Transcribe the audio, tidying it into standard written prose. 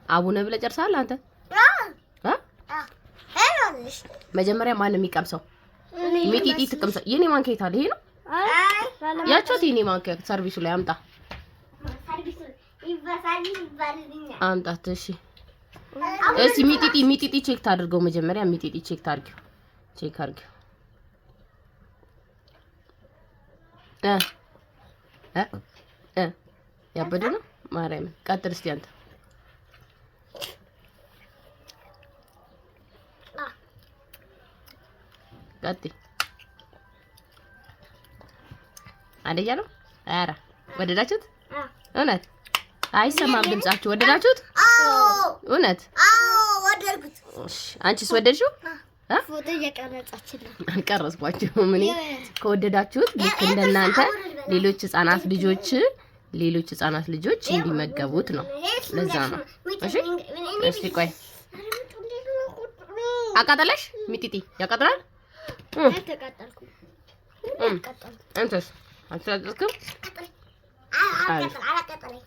አቡነ ብለህ ጨርሰሃል አንተ? መጀመሪያ ማን ነው የሚቀምሰው? ሚጢጢ ትቀምሰው። የኔ ማንኪያ የት አለ? ይሄ ነው ያቻት። የኔ ማንኪያ ሰርቪሱ ላይ አምጣ አምጣት። እሺ እስኪ ሚጢጢ ቼክ ታድርገው መጀመሪያ። ሚጢጢ ቼክ ታድርጊው። ቼክ አድርጊው። ያበደ ነው ማርያም። ቀጥል እስቲ አንተ። ቀጥይ። አንደኛ ነው። ኧረ ወደዳችሁት? እውነት አይሰማም ድምጻችሁ። ወደዳችሁት? እውነት ወደድኩት። እሺ አንቺስ ወደድሽው? ፎቶ እየቀረጻችሁ አልቀረጽኳችሁም። እኔ ከወደዳችሁት ልክ እንደናንተ ሌሎች ህፃናት ልጆች እንዲመገቡት ነው። ለዛ ነው። እሺ እሺ ቆይ አቃጠለሽ? ሚጢጢ ያቃጥላል? ተቃጠልኩ። አንተስ አትቃጠልኩም? አቃጠለኝ።